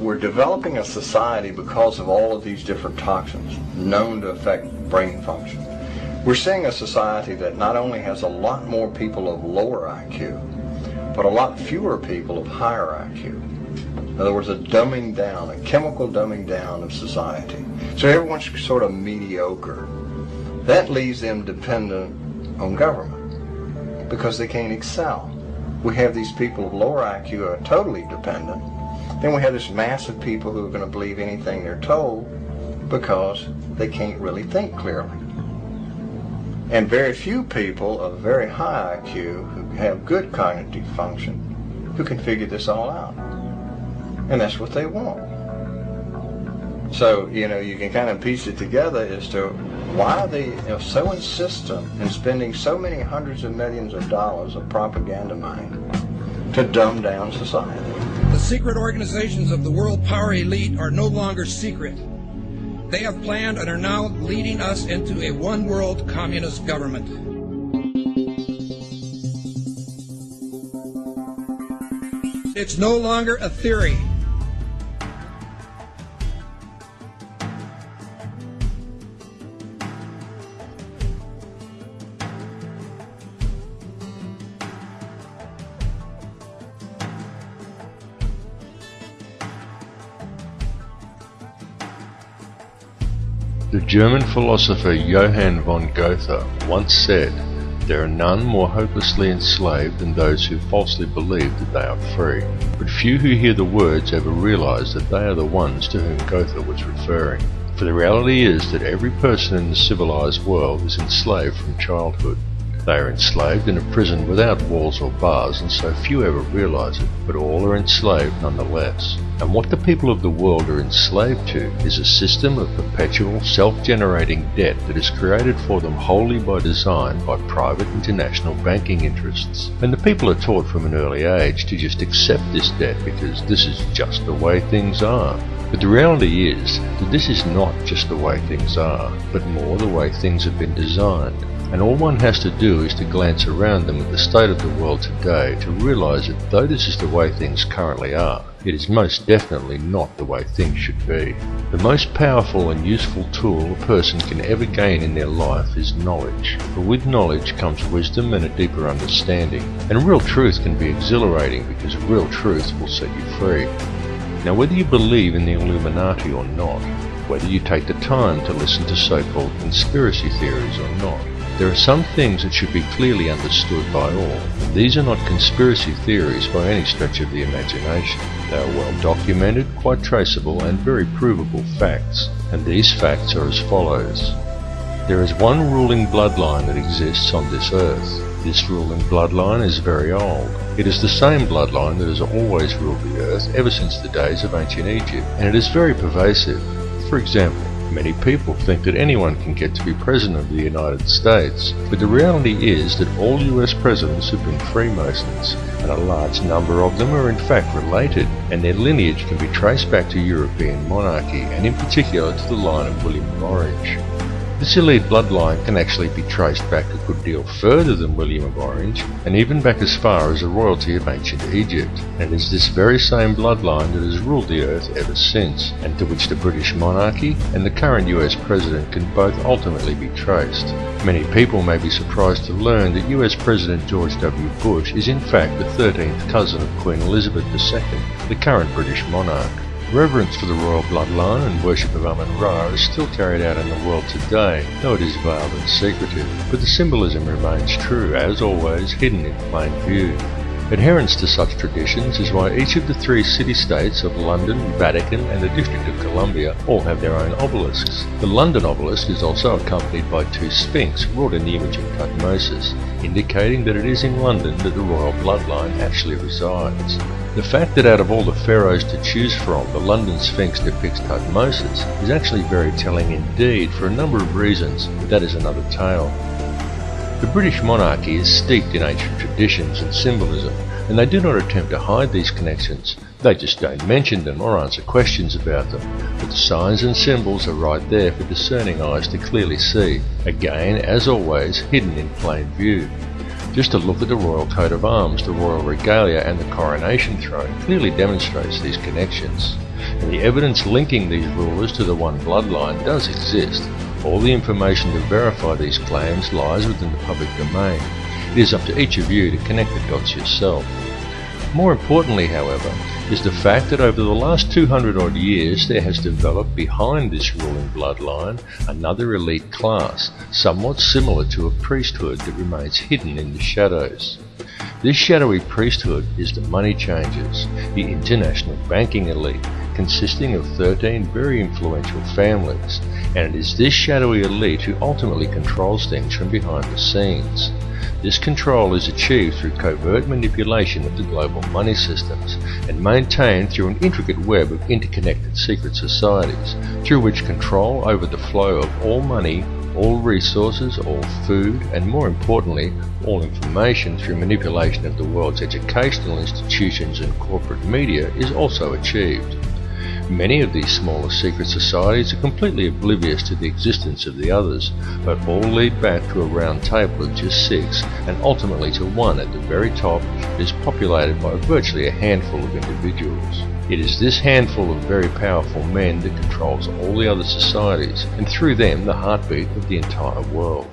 we're developing a society because of all of these different toxins known to affect brain function. We're seeing a society that not only has a lot more people of lower IQ, but a lot fewer people of higher IQ. In other words, a dumbing down, a chemical dumbing down of society. So everyone's sort of mediocre. That leaves them dependent on government because they can't excel. We have these people of lower IQ who are totally dependent. Then we have this mass of people who are going to believe anything they're told because they can't really think clearly. And very few people of very high IQ who have good cognitive function who can figure this all out. And that's what they want. So, you can kind of piece it together as to why they are so insistent in spending so many hundreds of millions of dollars of propaganda money to dumb down society. The secret organizations of the world power elite are no longer secret. They have planned and are now leading us into a one-world communist government. It's no longer a theory. The German philosopher Johann von Goethe once said, "There are none more hopelessly enslaved than those who falsely believe that they are free." But few who hear the words ever realize that they are the ones to whom Goethe was referring. For the reality is that every person in the civilized world is enslaved from childhood. They are enslaved in a prison without walls or bars, and so few ever realize it, but all are enslaved nonetheless. And what the people of the world are enslaved to is a system of perpetual self-generating debt that is created for them wholly by design by private international banking interests. And the people are taught from an early age to just accept this debt because this is just the way things are. But the reality is that this is not just the way things are, but more the way things have been designed. And all one has to do is to glance around them at the state of the world today to realize that though this is the way things currently are, it is most definitely not the way things should be. The most powerful and useful tool a person can ever gain in their life is knowledge. For with knowledge comes wisdom and a deeper understanding. And real truth can be exhilarating because real truth will set you free. Now whether you believe in the Illuminati or not, whether you take the time to listen to so-called conspiracy theories or not, there are some things that should be clearly understood by all. These are not conspiracy theories by any stretch of the imagination. They are well documented, quite traceable, and very provable facts. And these facts are as follows. There is one ruling bloodline that exists on this earth. This ruling bloodline is very old. It is the same bloodline that has always ruled the earth ever since the days of ancient Egypt, and it is very pervasive. For example, many people think that anyone can get to be President of the United States, but the reality is that all US presidents have been Freemasons, and a large number of them are in fact related, and their lineage can be traced back to European monarchy, and in particular to the line of William of Orange. This elite bloodline can actually be traced back a good deal further than William of Orange, and even back as far as the royalty of ancient Egypt. And it is this very same bloodline that has ruled the earth ever since, and to which the British monarchy and the current US president can both ultimately be traced. Many people may be surprised to learn that US President George W. Bush is in fact the 13th cousin of Queen Elizabeth II, the current British monarch. Reverence for the royal bloodline and worship of Amun-Ra is still carried out in the world today, though it is veiled and secretive, but the symbolism remains true, as always, hidden in plain view. Adherence to such traditions is why each of the 3 city-states of London, Vatican and the District of Columbia all have their own obelisks. The London obelisk is also accompanied by 2 sphinx wrought in the image of Tutmosis, indicating that it is in London that the royal bloodline actually resides. The fact that out of all the pharaohs to choose from, the London Sphinx depicts Tutmosis is actually very telling indeed for a number of reasons, but that is another tale. The British monarchy is steeped in ancient traditions and symbolism, and they do not attempt to hide these connections. They just don't mention them or answer questions about them, but the signs and symbols are right there for discerning eyes to clearly see, again, as always, hidden in plain view. Just a look at the royal coat of arms, the royal regalia and the coronation throne clearly demonstrates these connections. And the evidence linking these rulers to the one bloodline does exist. All the information to verify these claims lies within the public domain. It is up to each of you to connect the dots yourself. More importantly, however, is the fact that over the last 200 odd years there has developed behind this ruling bloodline another elite class, somewhat similar to a priesthood that remains hidden in the shadows. This shadowy priesthood is the money changers, the international banking elite, consisting of 13 very influential families, and it is this shadowy elite who ultimately controls things from behind the scenes. This control is achieved through covert manipulation of the global money systems and maintained through an intricate web of interconnected secret societies, through which control over the flow of all money, all resources, all food, and more importantly, all information through manipulation of the world's educational institutions and corporate media is also achieved. Many of these smaller secret societies are completely oblivious to the existence of the others, but all lead back to a round table of just 6, and ultimately to one at the very top that is populated by virtually a handful of individuals. It is this handful of very powerful men that controls all the other societies, and through them the heartbeat of the entire world.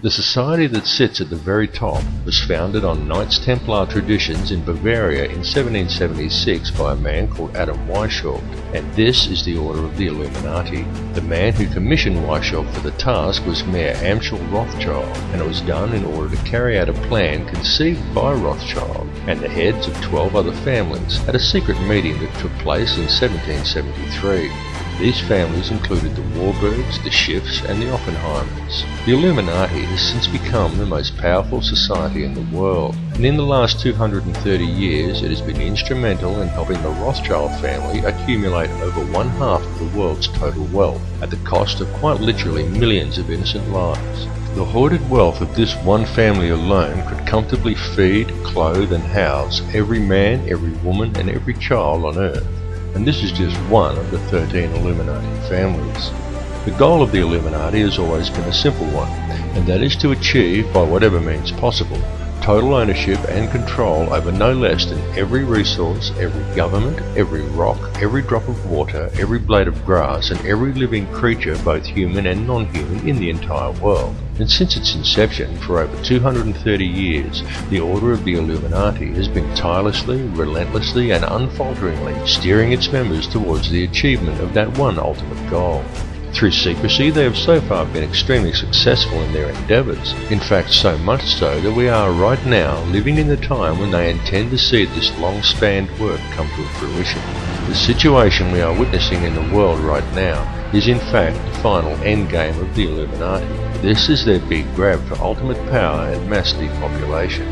The society that sits at the very top was founded on Knights Templar traditions in Bavaria in 1776 by a man called Adam Weishaupt, and this is the Order of the Illuminati. The man who commissioned Weishaupt for the task was Mayor Amschel Rothschild, and it was done in order to carry out a plan conceived by Rothschild and the heads of 12 other families at a secret meeting that took place in 1773. These families included the Warburgs, the Schiffs, and the Oppenheimers. The Illuminati has since become the most powerful society in the world, and in the last 230 years it has been instrumental in helping the Rothschild family accumulate over 1/2 of the world's total wealth, at the cost of quite literally millions of innocent lives. The hoarded wealth of this one family alone could comfortably feed, clothe, and house every man, every woman, and every child on Earth. And this is just one of the 13 Illuminati families. The goal of the Illuminati has always been a simple one, and that is to achieve, by whatever means possible, total ownership and control over no less than every resource, every government, every rock, every drop of water, every blade of grass, and every living creature, both human and non-human, in the entire world. And since its inception, for over 230 years, the Order of the Illuminati has been tirelessly, relentlessly, and unfalteringly steering its members towards the achievement of that one ultimate goal. Through secrecy, they have so far been extremely successful in their endeavours. In fact, so much so that we are right now living in the time when they intend to see this long-spanned work come to fruition. The situation we are witnessing in the world right now is in fact the final endgame of the Illuminati. This is their big grab for ultimate power and mass depopulation.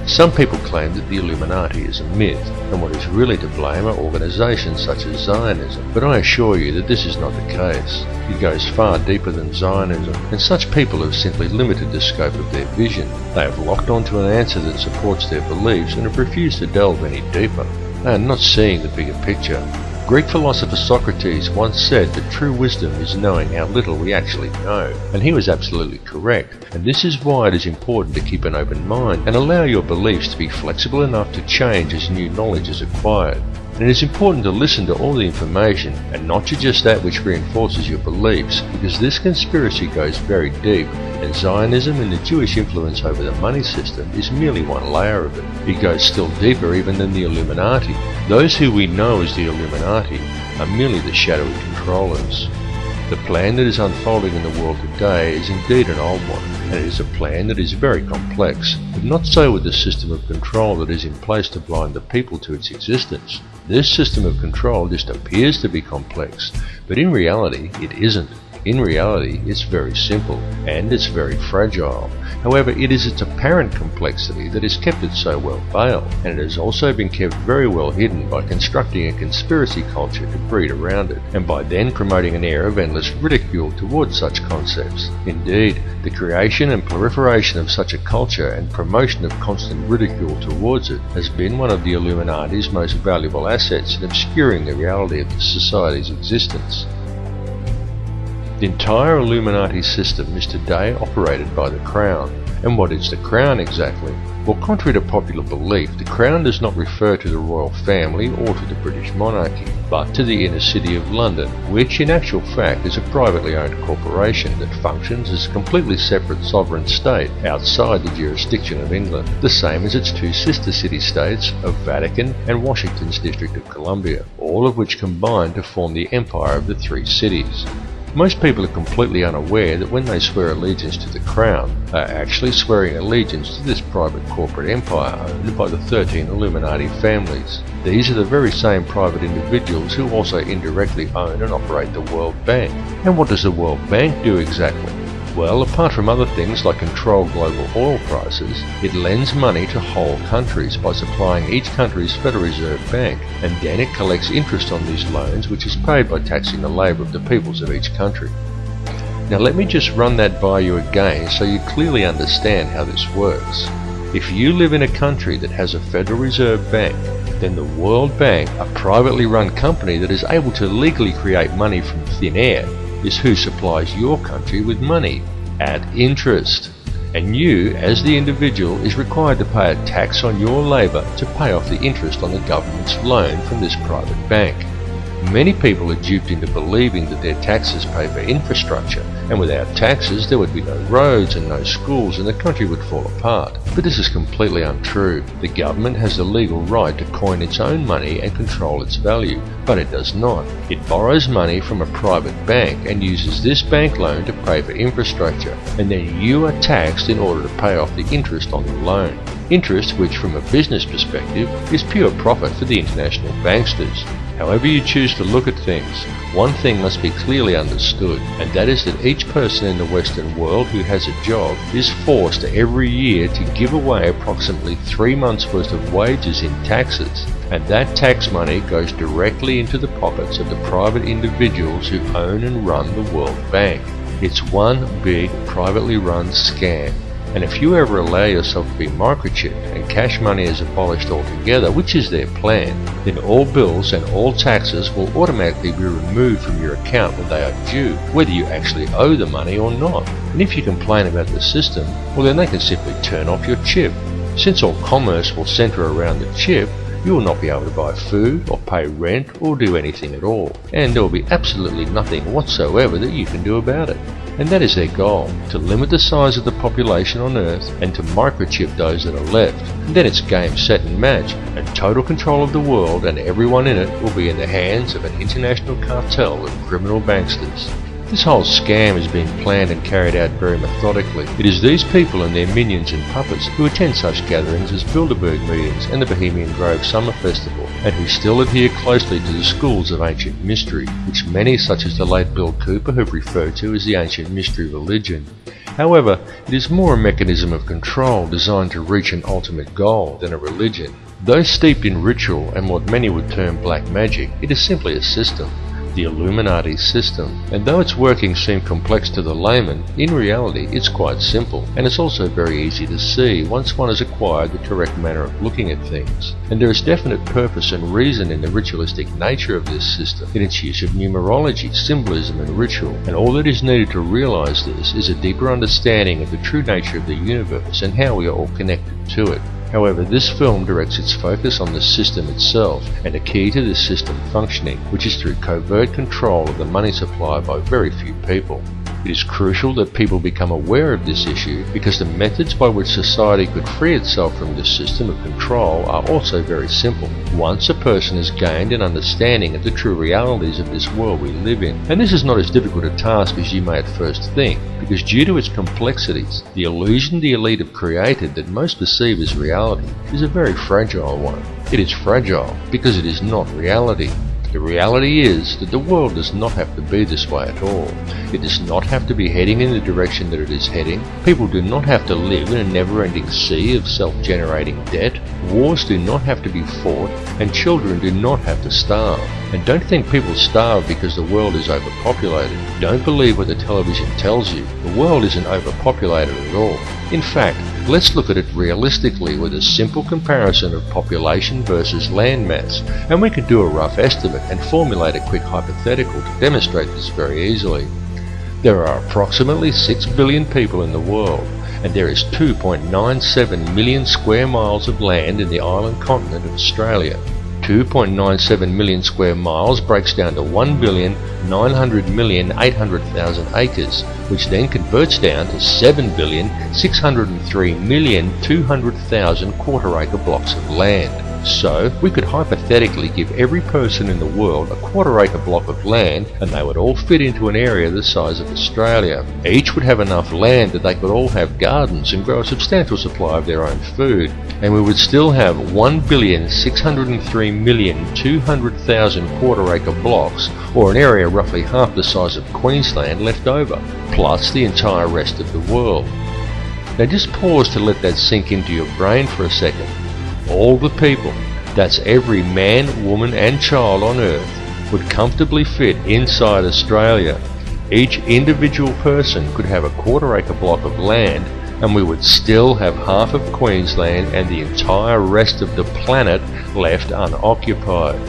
Some people claim that the Illuminati is a myth, and what is really to blame are organisations such as Zionism, but I assure you that this is not the case. It goes far deeper than Zionism, and such people have simply limited the scope of their vision. They have locked onto an answer that supports their beliefs and have refused to delve any deeper. They are not seeing the bigger picture. Greek philosopher Socrates once said that true wisdom is knowing how little we actually know, and he was absolutely correct, and this is why it is important to keep an open mind and allow your beliefs to be flexible enough to change as new knowledge is acquired. And it is important to listen to all the information and not to just that which reinforces your beliefs, because this conspiracy goes very deep, and Zionism and the Jewish influence over the money system is merely one layer of it. It goes still deeper even than the Illuminati. Those who we know as the Illuminati are merely the shadowy controllers. The plan that is unfolding in the world today is indeed an old one, and it is a plan that is very complex, but not so with the system of control that is in place to blind the people to its existence. This system of control just appears to be complex, but in reality it isn't. In reality, it's very simple, and it's very fragile. However, it is its apparent complexity that has kept it so well veiled, and it has also been kept very well hidden by constructing a conspiracy culture to breed around it, and by then promoting an air of endless ridicule towards such concepts. Indeed, the creation and proliferation of such a culture and promotion of constant ridicule towards it has been one of the Illuminati's most valuable assets in obscuring the reality of the society's existence. The entire Illuminati system is today operated by the Crown. And what is the Crown exactly? Well, contrary to popular belief, the Crown does not refer to the royal family or to the British monarchy, but to the inner city of London, which in actual fact is a privately owned corporation that functions as a completely separate sovereign state outside the jurisdiction of England, the same as its two sister city-states of Vatican and Washington's District of Columbia, all of which combine to form the Empire of the Three Cities. Most people are completely unaware that when they swear allegiance to the Crown, they are actually swearing allegiance to this private corporate empire owned by the 13 Illuminati families. These are the very same private individuals who also indirectly own and operate the World Bank. And what does the World Bank do exactly? Well, apart from other things like control global oil prices, it lends money to whole countries by supplying each country's Federal Reserve Bank, and then it collects interest on these loans, which is paid by taxing the labour of the peoples of each country. Now let me just run that by you again so you clearly understand how this works. If you live in a country that has a Federal Reserve Bank, then the World Bank, a privately run company that is able to legally create money from thin air, is who supplies your country with money at interest. And you, as the individual, is required to pay a tax on your labour to pay off the interest on the government's loan from this private bank. Many people are duped into believing that their taxes pay for infrastructure, and without taxes there would be no roads and no schools and the country would fall apart. But this is completely untrue. The government has the legal right to coin its own money and control its value, but it does not. It borrows money from a private bank and uses this bank loan to pay for infrastructure, and then you are taxed in order to pay off the interest on the loan. Interest which, from a business perspective, is pure profit for the international banksters. However you choose to look at things, one thing must be clearly understood, and that is that each person in the Western world who has a job is forced every year to give away approximately 3 months' worth of wages in taxes, and that tax money goes directly into the pockets of the private individuals who own and run the World Bank. It's one big privately run scam. And if you ever allow yourself to be microchipped and cash money is abolished altogether, which is their plan, then all bills and all taxes will automatically be removed from your account when they are due, whether you actually owe the money or not. And if you complain about the system, well then they can simply turn off your chip. Since all commerce will centre around the chip, you will not be able to buy food or pay rent or do anything at all, and there will be absolutely nothing whatsoever that you can do about it. And that is their goal, to limit the size of the population on Earth and to microchip those that are left. And then it's game, set and match, and total control of the world and everyone in it will be in the hands of an international cartel of criminal banksters. This whole scam is being planned and carried out very methodically. It is these people and their minions and puppets who attend such gatherings as Bilderberg meetings and the Bohemian Grove Summer Festival, and who still adhere closely to the schools of ancient mystery, which many such as the late Bill Cooper have referred to as the ancient mystery religion. However, it is more a mechanism of control designed to reach an ultimate goal than a religion. Though steeped in ritual and what many would term black magic, it is simply a system. The Illuminati system, and though its workings seem complex to the layman, in reality it's quite simple, and it's also very easy to see once one has acquired the correct manner of looking at things. And there is definite purpose and reason in the ritualistic nature of this system, in its use of numerology, symbolism and ritual, and all that is needed to realize this is a deeper understanding of the true nature of the universe and how we are all connected to it. However, this film directs its focus on the system itself and a key to this system functioning, which is through covert control of the money supply by very few people. It is crucial that people become aware of this issue because the methods by which society could free itself from this system of control are also very simple. Once a person has gained an understanding of the true realities of this world we live in, and this is not as difficult a task as you may at first think, because due to its complexities, the illusion the elite have created that most perceive as reality is a very fragile one. It is fragile because it is not reality. The reality is that the world does not have to be this way at all. It does not have to be heading in the direction that it is heading. People do not have to live in a never-ending sea of self-generating debt. Wars do not have to be fought, and children do not have to starve. And don't think people starve because the world is overpopulated. Don't believe what the television tells you. The world isn't overpopulated at all. In fact, let's look at it realistically with a simple comparison of population versus land mass, and we can do a rough estimate and formulate a quick hypothetical to demonstrate this very easily. There are approximately 6 billion people in the world, and there is 2.97 million square miles of land in the island continent of Australia. 2.97 million square miles breaks down to 1,900,800,000 acres, which then converts down to 7,603,200,000 quarter-acre blocks of land. So, we could hypothetically give every person in the world a quarter-acre block of land, and they would all fit into an area the size of Australia. Each would have enough land that they could all have gardens and grow a substantial supply of their own food, and we would still have 1,603,200,000 quarter-acre blocks, or an area roughly half the size of Queensland, left over, plus the entire rest of the world. Now just pause to let that sink into your brain for a second. All the people, that's every man, woman and child on Earth, would comfortably fit inside Australia. Each individual person could have a quarter-acre block of land, and we would still have half of Queensland and the entire rest of the planet left unoccupied.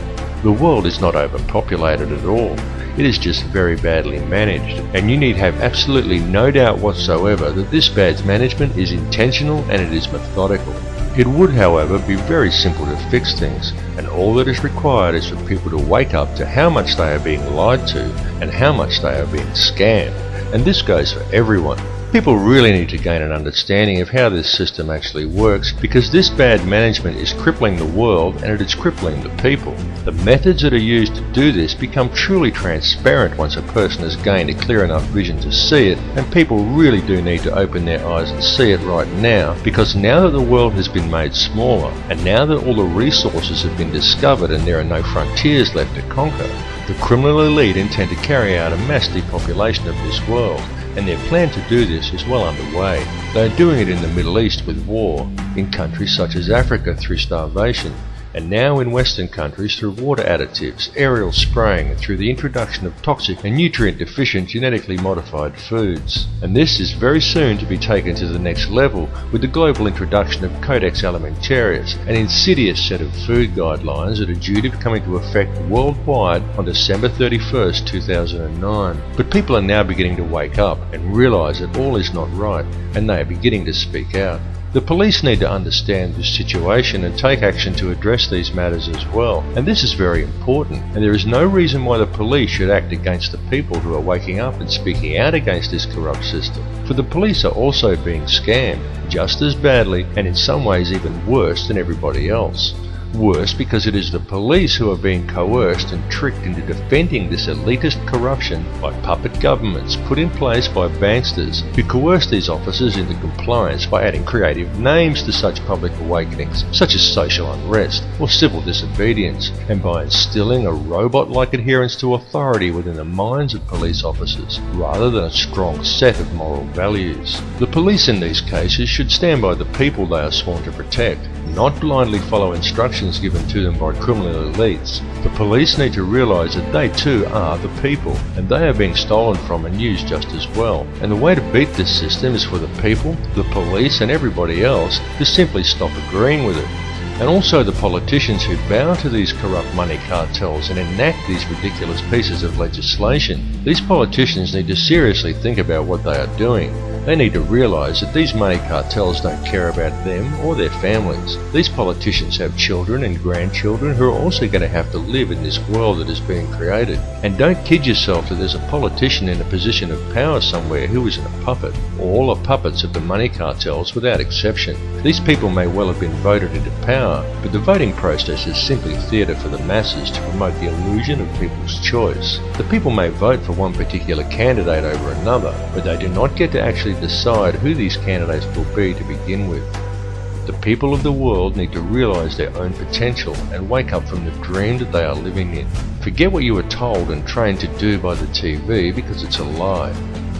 The world is not overpopulated at all. It is just very badly managed, and you need have absolutely no doubt whatsoever that this bad management is intentional and it is methodical. It would, however, be very simple to fix things, and all that is required is for people to wake up to how much they are being lied to and how much they are being scammed. And this goes for everyone. People really need to gain an understanding of how this system actually works, because this bad management is crippling the world and it is crippling the people. The methods that are used to do this become truly transparent once a person has gained a clear enough vision to see it, and people really do need to open their eyes and see it right now, because now that the world has been made smaller, and now that all the resources have been discovered and there are no frontiers left to conquer, the criminal elite intend to carry out a mass depopulation of this world, and their plan to do this is well underway. They are doing it in the Middle East with war, in countries such as Africa through starvation, and now in Western countries through water additives, aerial spraying, and through the introduction of toxic and nutrient-deficient genetically modified foods. And this is very soon to be taken to the next level with the global introduction of Codex Alimentarius, an insidious set of food guidelines that are due to come into effect worldwide on December 31st, 2009. But people are now beginning to wake up and realise that all is not right, and they are beginning to speak out. The police need to understand this situation and take action to address these matters as well, and this is very important, and there is no reason why the police should act against the people who are waking up and speaking out against this corrupt system, for the police are also being scammed, just as badly and in some ways even worse than everybody else. Worse because it is the police who are being coerced and tricked into defending this elitist corruption by puppet governments put in place by banksters who coerce these officers into compliance by adding creative names to such public awakenings, such as social unrest or civil disobedience, and by instilling a robot-like adherence to authority within the minds of police officers, rather than a strong set of moral values. The police in these cases should stand by the people they are sworn to protect, not blindly follow instructions given to them by criminal elites. The police need to realise that they too are the people, and they are being stolen from and used just as well. And the way to beat this system is for the people, the police and everybody else to simply stop agreeing with it. And also the politicians who bow to these corrupt money cartels and enact these ridiculous pieces of legislation. These politicians need to seriously think about what they are doing. They need to realise that these money cartels don't care about them or their families. These politicians have children and grandchildren who are also going to have to live in this world that is being created. And don't kid yourself that there's a politician in a position of power somewhere who isn't a puppet. All are puppets of the money cartels without exception. These people may well have been voted into power, but the voting process is simply theatre for the masses to promote the illusion of people's choice. The people may vote for one particular candidate over another, but they do not get to actually decide who these candidates will be to begin with. The people of the world need to realise their own potential and wake up from the dream that they are living in. Forget what you were told and trained to do by the TV, because it's a lie.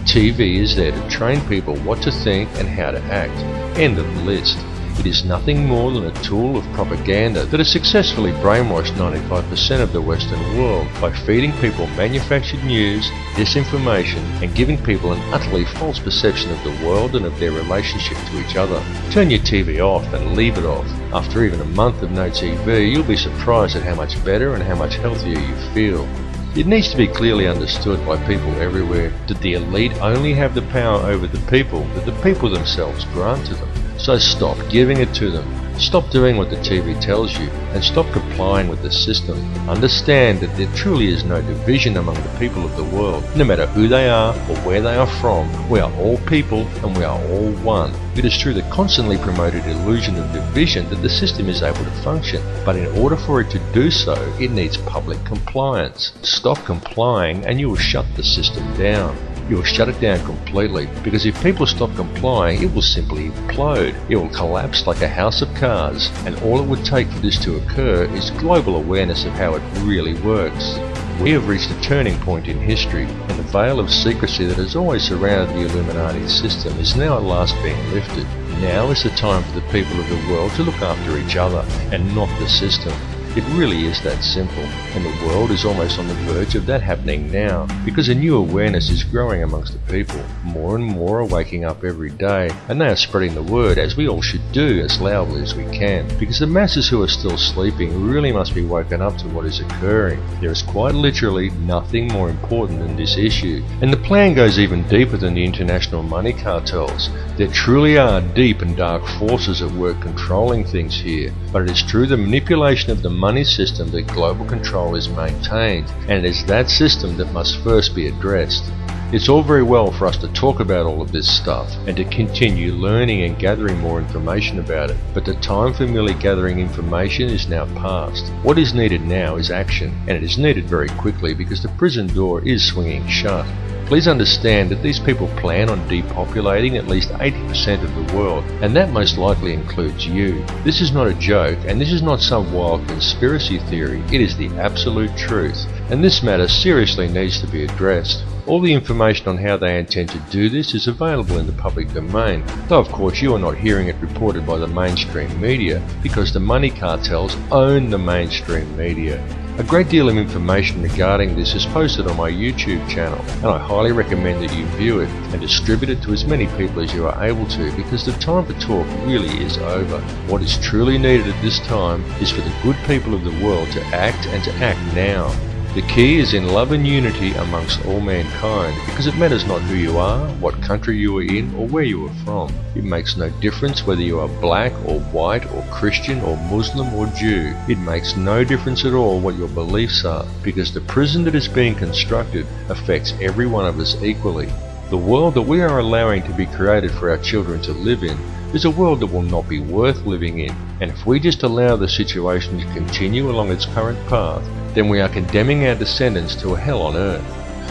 TV is there to train people what to think and how to act. End of the list. It is nothing more than a tool of propaganda that has successfully brainwashed 95% of the Western world by feeding people manufactured news, disinformation, and giving people an utterly false perception of the world and of their relationship to each other. Turn your TV off and leave it off. After even a month of no TV, you'll be surprised at how much better and how much healthier you feel. It needs to be clearly understood by people everywhere that the elite only have the power over the people that the people themselves grant to them. So stop giving it to them. Stop doing what the TV tells you and stop complying with the system. Understand that there truly is no division among the people of the world. No matter who they are or where they are from, we are all people and we are all one. It is through the constantly promoted illusion of division that the system is able to function, but in order for it to do so, it needs public compliance. Stop complying and you will shut the system down. You will shut it down completely, because if people stop complying, it will simply implode. It will collapse like a house of cards, and all it would take for this to occur is global awareness of how it really works. We have reached a turning point in history, and the veil of secrecy that has always surrounded the Illuminati system is now at last being lifted. Now is the time for the people of the world to look after each other, and not the system. It really is that simple, and the world is almost on the verge of that happening now, because a new awareness is growing amongst the people. More and more are waking up every day, and they are spreading the word, as we all should do, as loudly as we can, because the masses who are still sleeping really must be woken up to what is occurring. There is quite literally nothing more important than this issue, and the plan goes even deeper than the international money cartels. There truly are deep and dark forces at work controlling things here, but it is through the manipulation of the money system that global control is maintained, and it is that system that must first be addressed. It's all very well for us to talk about all of this stuff and to continue learning and gathering more information about it, but the time for merely gathering information is now past. What is needed now is action, and it is needed very quickly because the prison door is swinging shut. Please understand that these people plan on depopulating at least 80% of the world, and that most likely includes you. This is not a joke, and this is not some wild conspiracy theory. It is the absolute truth, and this matter seriously needs to be addressed. All the information on how they intend to do this is available in the public domain, though of course you are not hearing it reported by the mainstream media, because the money cartels own the mainstream media. A great deal of information regarding this is posted on my YouTube channel, and I highly recommend that you view it and distribute it to as many people as you are able to, because the time for talk really is over. What is truly needed at this time is for the good people of the world to act, and to act now. The key is in love and unity amongst all mankind, because it matters not who you are, what country you are in, or where you are from. It makes no difference whether you are black or white or Christian or Muslim or Jew. It makes no difference at all what your beliefs are, because the prison that is being constructed affects every one of us equally. The world that we are allowing to be created for our children to live in is a world that will not be worth living in, and if we just allow the situation to continue along its current path, then we are condemning our descendants to a hell on earth.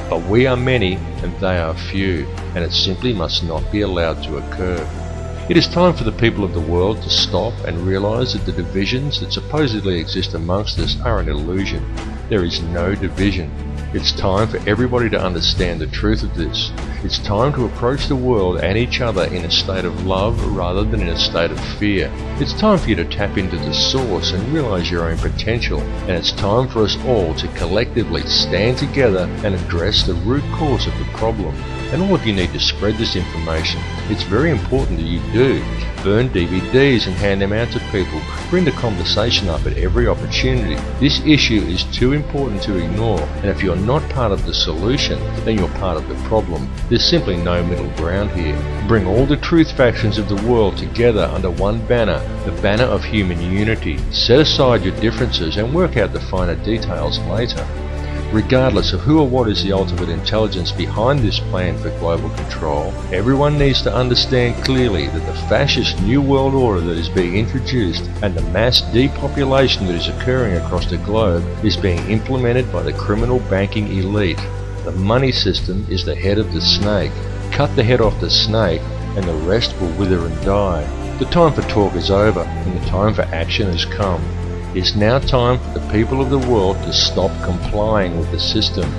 But we are many and they are few, and it simply must not be allowed to occur. It is time for the people of the world to stop and realize that the divisions that supposedly exist amongst us are an illusion. There is no division. It's time for everybody to understand the truth of this. It's time to approach the world and each other in a state of love rather than in a state of fear. It's time for you to tap into the source and realize your own potential. And it's time for us all to collectively stand together and address the root cause of the problem. And all of you need to spread this information. It's very important that you do. Burn DVDs and hand them out to people. Bring the conversation up at every opportunity. This issue is too important to ignore, and if you're not part of the solution, then you're part of the problem. There's simply no middle ground here. Bring all the truth factions of the world together under one banner, the banner of human unity. Set aside your differences and work out the finer details later. Regardless of who or what is the ultimate intelligence behind this plan for global control, everyone needs to understand clearly that the fascist New World Order that is being introduced and the mass depopulation that is occurring across the globe is being implemented by the criminal banking elite. The money system is the head of the snake. Cut the head off the snake and the rest will wither and die. The time for talk is over and the time for action has come. It's now time for the people of the world to stop complying with the system.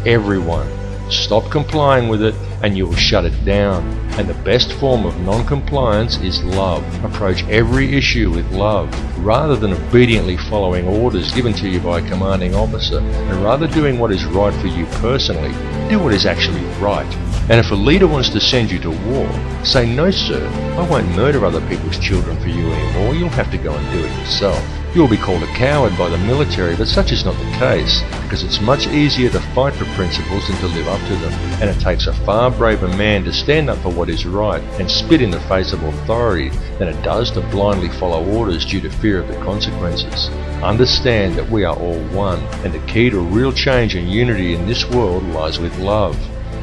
Everyone, stop complying with it and you will shut it down. And the best form of non-compliance is love. Approach every issue with love, rather than obediently following orders given to you by a commanding officer, and rather doing what is right for you personally, do what is actually right. And if a leader wants to send you to war, say, "No sir, I won't murder other people's children for you anymore, you'll have to go and do it yourself." You will be called a coward by the military, but such is not the case, because it's much easier to fight for principles than to live up to them, and it takes a far braver man to stand up for what is right and spit in the face of authority than it does to blindly follow orders due to fear of the consequences. Understand that we are all one, and the key to real change and unity in this world lies with love.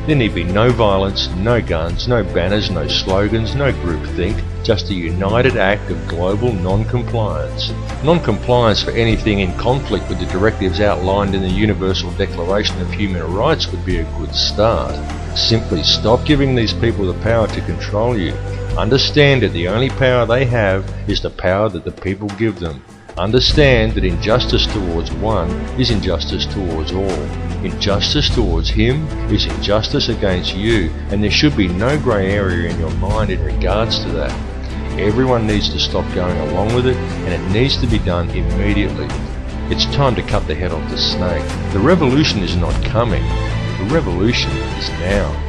There need be no violence, no guns, no banners, no slogans, no groupthink, just a united act of global non-compliance. Non-compliance for anything in conflict with the directives outlined in the Universal Declaration of Human Rights would be a good start. Simply stop giving these people the power to control you. Understand that the only power they have is the power that the people give them. Understand that injustice towards one is injustice towards all. Injustice towards him is injustice against you, and there should be no grey area in your mind in regards to that. Everyone needs to stop going along with it, and it needs to be done immediately. It's time to cut the head off the snake. The revolution is not coming. The revolution is now.